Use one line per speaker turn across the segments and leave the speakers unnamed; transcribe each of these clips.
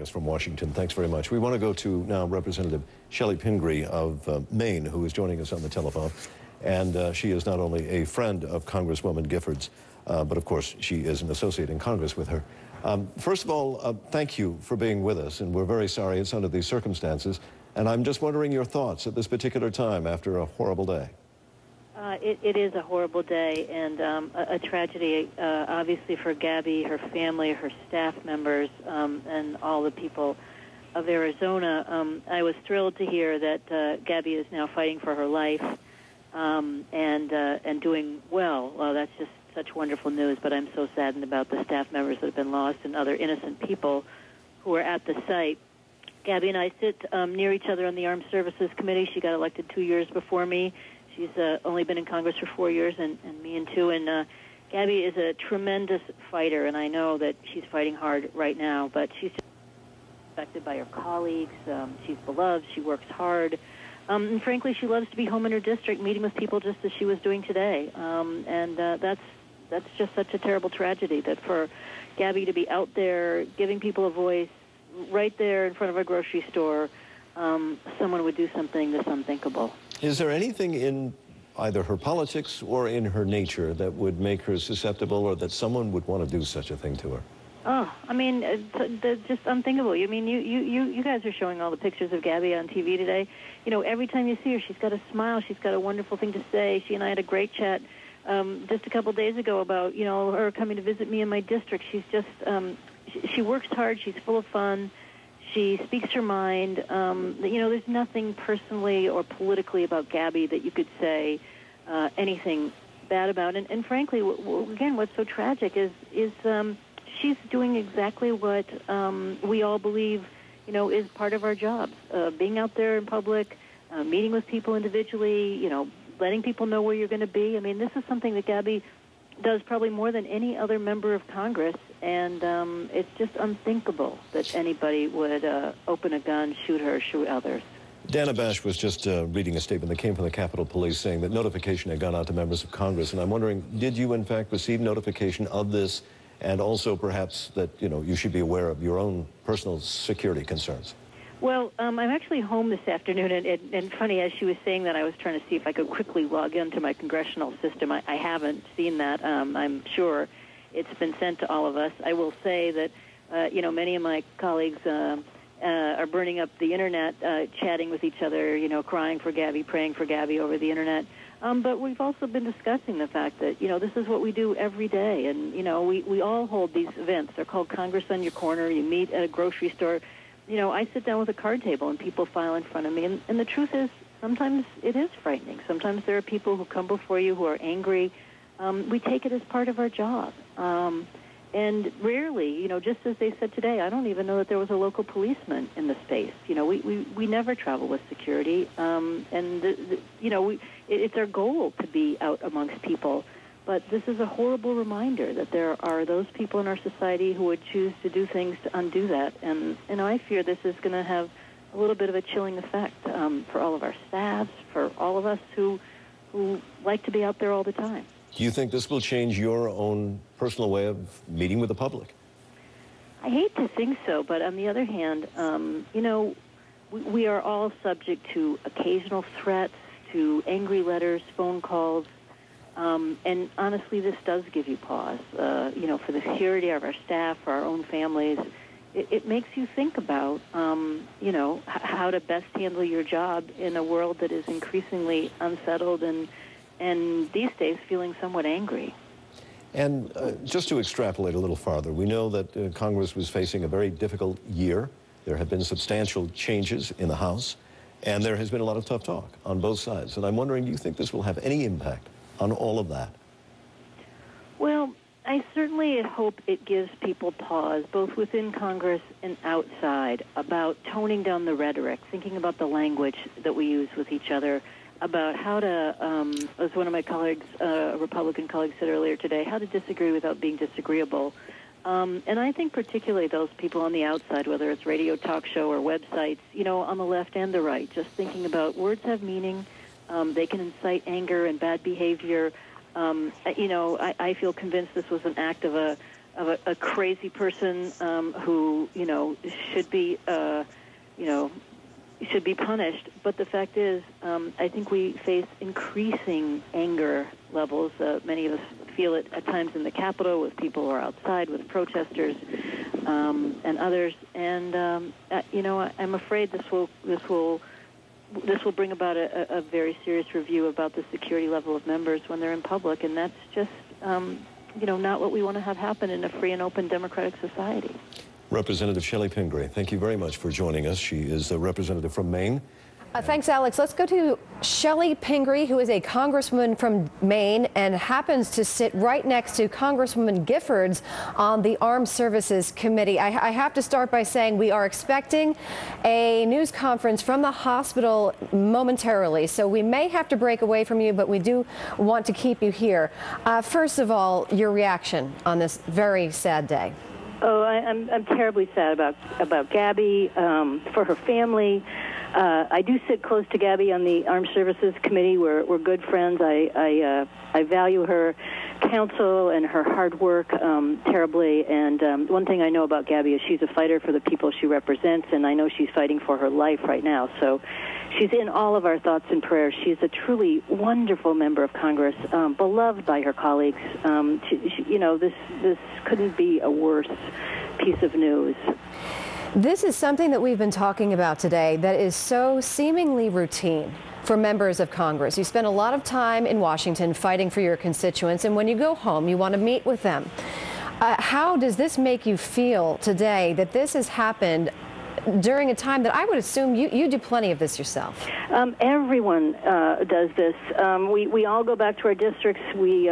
us from Washington. Thanks very much. We want to go to now Representative Shelley Pingree of Maine, who is joining us on the telephone. And she is not only a friend of Congresswoman Giffords, but of course she is an associate in Congress with her. First of all, thank you for being with us, and we're very sorry it's under these circumstances. And I'm just wondering your thoughts at this particular time after a horrible day.
It is a horrible day and a tragedy, obviously, for Gabby, her family, her staff members, and all the people of Arizona. I was thrilled to hear that Gabby is now fighting for her life and doing well. That's just such wonderful news, but I'm so saddened about the staff members that have been lost and other innocent people who are at the site. Gabby and I sit near each other on the Armed Services Committee. She got elected 2 years before me. She's only been in Congress for 4 years, and me in 2. And Gabby is a tremendous fighter, and I know that she's fighting hard right now, but she's just respected by her colleagues. She's beloved. She works hard. And frankly, she loves to be home in her district, meeting with people just as she was doing today. And that's just such a terrible tragedy, that for Gabby to be out there giving people a voice right there in front of a grocery store, someone would do something that's unthinkable.
Is there anything in either her politics or in her nature that would make her susceptible, or that someone would want to do such a thing to her?
Oh, I mean, it's just unthinkable. I mean, you guys are showing all the pictures of Gabby on TV today. You know, every time you see her, she's got a smile. She's got a wonderful thing to say. She and I had a great chat just a couple days ago about, you know, her coming to visit me in my district. She's just, she works hard. She's full of fun. She speaks her mind. You know, there's nothing personally or politically about Gabby that you could say anything bad about. And frankly, again, what's so tragic is she's doing exactly what we all believe, you know, is part of our jobs. Being out there in public, meeting with people individually, you know, letting people know where you're going to be. I mean, this is something that Gabby does probably more than any other member of Congress, and it's just unthinkable that anybody would open a gun, shoot her, shoot others.
Dana Bash was just reading a statement that came from the Capitol Police saying that notification had gone out to members of Congress, and I'm wondering, did you in fact receive notification of this, and also perhaps that, you know, you should be aware of your own personal security concerns?
Well, I'm actually home this afternoon, and funny, as she was saying that, I was trying to see if I could quickly log into my congressional system. I haven't seen that. I'm sure it's been sent to all of us. I will say that, you know, many of my colleagues are burning up the Internet, chatting with each other, you know, crying for Gabby, praying for Gabby over the Internet. But we've also been discussing the fact that, you know, this is what we do every day. And, you know, we all hold these events. They're called Congress on Your Corner. You meet at a grocery store. You know, I sit down with a card table and people file in front of me. And the truth is, sometimes it is frightening. Sometimes there are people who come before you who are angry. We take it as part of our job. And rarely, you know, just as they said today, I don't even know that there was a local policeman in the space. You know, we never travel with security. You know, it's our goal to be out amongst people. But this is a horrible reminder that there are those people in our society who would choose to do things to undo that. And I fear this is going to have a little bit of a chilling effect for all of our staffs, for all of us who like to be out there all the time.
Do you think this will change your own personal way of meeting with the public?
I hate to think so, but on the other hand, you know, we are all subject to occasional threats, to angry letters, phone calls. And honestly, this does give you pause, you know, for the security of our staff, for our own families. It makes you think about, you know, how to best handle your job in a world that is increasingly unsettled and these days feeling somewhat angry.
And just to extrapolate a little farther, we know that Congress was facing a very difficult year. There have been substantial changes in the House, and there has been a lot of tough talk on both sides. And I'm wondering, do you think this will have any impact on all of that?
Well, I certainly hope it gives people pause, both within Congress and outside, about toning down the rhetoric, thinking about the language that we use with each other, about how to, as one of my colleagues, a Republican colleague said earlier today, how to disagree without being disagreeable. And I think particularly those people on the outside, whether it's radio, talk show, or websites, you know, on the left and the right, just thinking about words have meaning. They can incite anger and bad behavior. You know, I feel convinced this was an act of a crazy person who should be should be punished. But the fact is, I think we face increasing anger levels. Many of us feel it at times in the Capitol with people who are outside, with protesters and others. And I'm afraid this will bring about a very serious review about the security level of members when they're in public, and that's just not what we want to have happen in a free and open democratic society.
Representative Shelley Pingree, thank you very much for joining us. She is the representative from Maine.
Thanks, Alex. Let's go to Shelley Pingree, who is a congresswoman from Maine and happens to sit right next to Congresswoman Giffords on the Armed Services Committee. I have to start by saying we are expecting a news conference from the hospital momentarily, so we may have to break away from you, but we do want to keep you here. First of all, your reaction on this very sad day.
Oh, I'm terribly sad about Gabby, for her family. I do sit close to Gabby on the Armed Services Committee. We're good friends. I value her counsel and her hard work terribly. And one thing I know about Gabby is she's a fighter for the people she represents, and I know she's fighting for her life right now. So she's in all of our thoughts and prayers. She's a truly wonderful member of Congress, beloved by her colleagues. This couldn't be a worse piece of news.
This is something that we've been talking about today that is so seemingly routine for members of Congress. You spend a lot of time in Washington fighting for your constituents, and when you go home, you want to meet with them. How does this make you feel today that this has happened during a time that I would assume you do plenty of this yourself?
Everyone does this. We all go back to our districts. We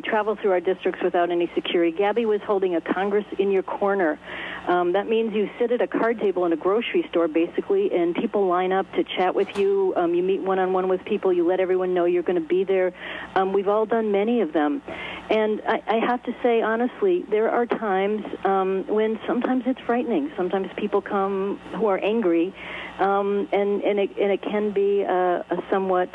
travel through our districts without any security. Gabby was holding a Congress in your corner. That means you sit at a card table in a grocery store, basically, and people line up to chat with you. You meet one-on-one with people. You let everyone know you're going to be there. We've all done many of them. And I have to say, honestly, there are times when sometimes it's frightening. Sometimes people come who are angry, and it can be a somewhat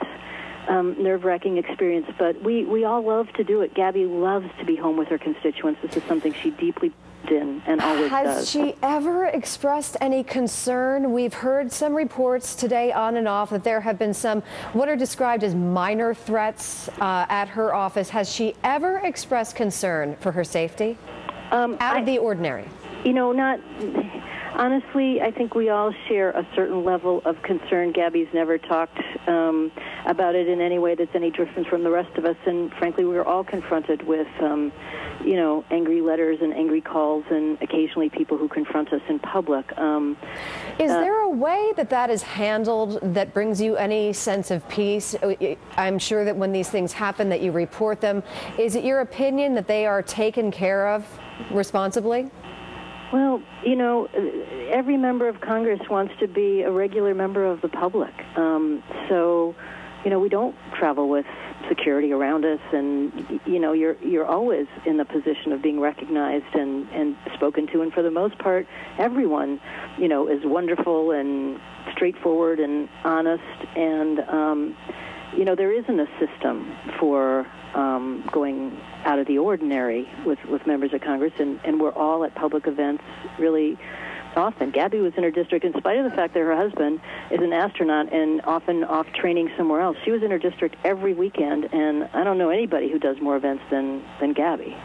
nerve-wracking experience. But we all love to do it. Gabby loves to be home with her constituents. This is something she deeply in and always does.
Has she ever expressed any concern? We've heard some reports today on and off that there have been some what are described as minor threats at her office. Has she ever expressed concern for her safety out of the ordinary?
Not honestly. I think we all share a certain level of concern. Gabby's never talked about it in any way that's any different from the rest of us, and frankly, we're all confronted with angry letters and angry calls, and occasionally people who confront us in public.
Is there a way that is handled that brings you any sense of peace? I'm sure that when these things happen that you report them. Is it your opinion that they are taken care of responsibly?
Well, every member of Congress wants to be a regular member of the public. So, we don't travel with security around us, and you're always in the position of being recognized and spoken to, and for the most part everyone is wonderful and straightforward and honest, and there isn't a system for going out of the ordinary with members of Congress, and we're all at public events really often. Gabby was in her district in spite of the fact that her husband is an astronaut and often off training somewhere else. She was in her district every weekend, and I don't know anybody who does more events than Gabby.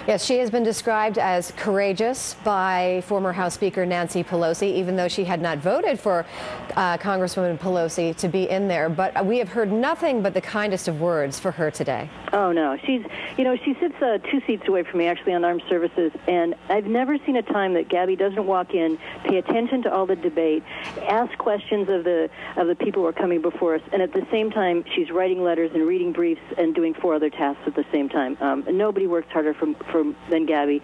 Yes, she has been described as courageous by former House Speaker Nancy Pelosi, even though she had not voted for Congresswoman Pelosi to be in there. But we have heard nothing but the kindest of words for her today.
Oh, no. She sits 2 seats away from me, actually, on Armed Services, and I've never seen a time that Gabby doesn't walk in, pay attention to all the debate, ask questions of the people who are coming before us, and at the same time, she's writing letters and reading briefs and doing 4 other tasks at the same time. Nobody works harder than Gabby.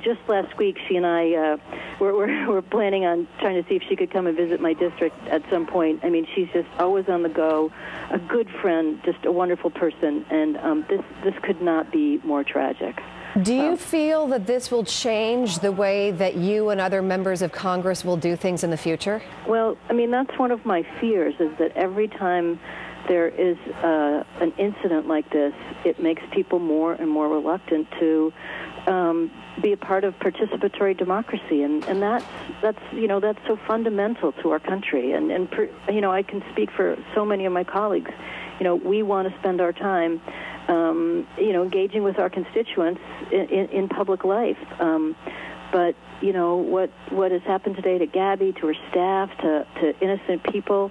Just last week, she and I were planning on trying to see if she could come and visit my district at some point. I mean, she's just always on the go, a good friend, just a wonderful person, and this could not be more tragic.
Do you feel that this will change the way that you and other members of Congress will do things in the future?
Well, I mean, that's one of my fears, is that every time there is an incident like this, it makes people more and more reluctant to be a part of participatory democracy, and that's so fundamental to our country. And I can speak for so many of my colleagues. We want to spend our time, engaging with our constituents in public life. But what has happened today to Gabby, to her staff, to innocent people,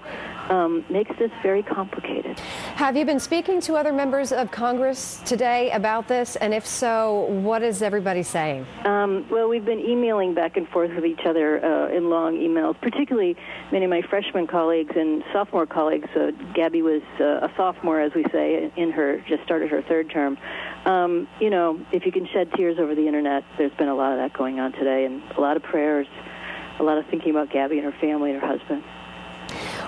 makes this very complicated.
Have you been speaking to other members of Congress today about this? And if so, what is everybody saying?
Well, we've been emailing back and forth with each other in long emails, particularly many of my freshman colleagues and sophomore colleagues. Gabby was a sophomore, as we say, just started her third term. If you can shed tears over the internet, there's been a lot of that going on today, and a lot of prayers, a lot of thinking about Gabby and her family and her husband.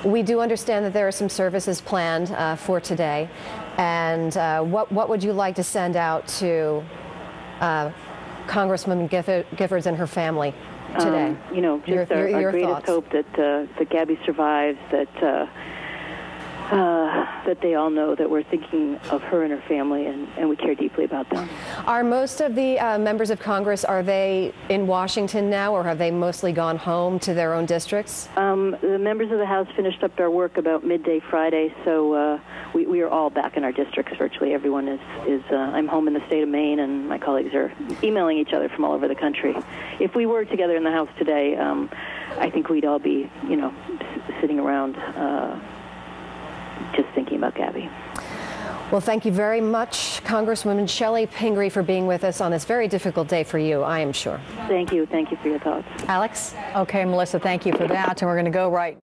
We do understand that there are some services planned for today. And what would you like to send out to Congresswoman Giffords and her family today?
Just our greatest
thoughts.
hope that Gabby survives, that they all know that we're thinking of her and her family, and we care deeply about them.
Are most of the members of Congress, are they in Washington now, or have they mostly gone home to their own districts?
The members of the House finished up their work about midday Friday, so we are all back in our districts. Virtually everyone is I'm home in the state of Maine, and my colleagues are emailing each other from all over the country. If we were together in the House today, I think we'd all be, sitting around just thinking about Gabby.
Well, thank you very much, Congresswoman Shelley Pingree, for being with us on this very difficult day for you, I am sure.
Thank you. Thank you for your thoughts.
Alex?
Okay, Melissa, thank you for that. And we're going to go right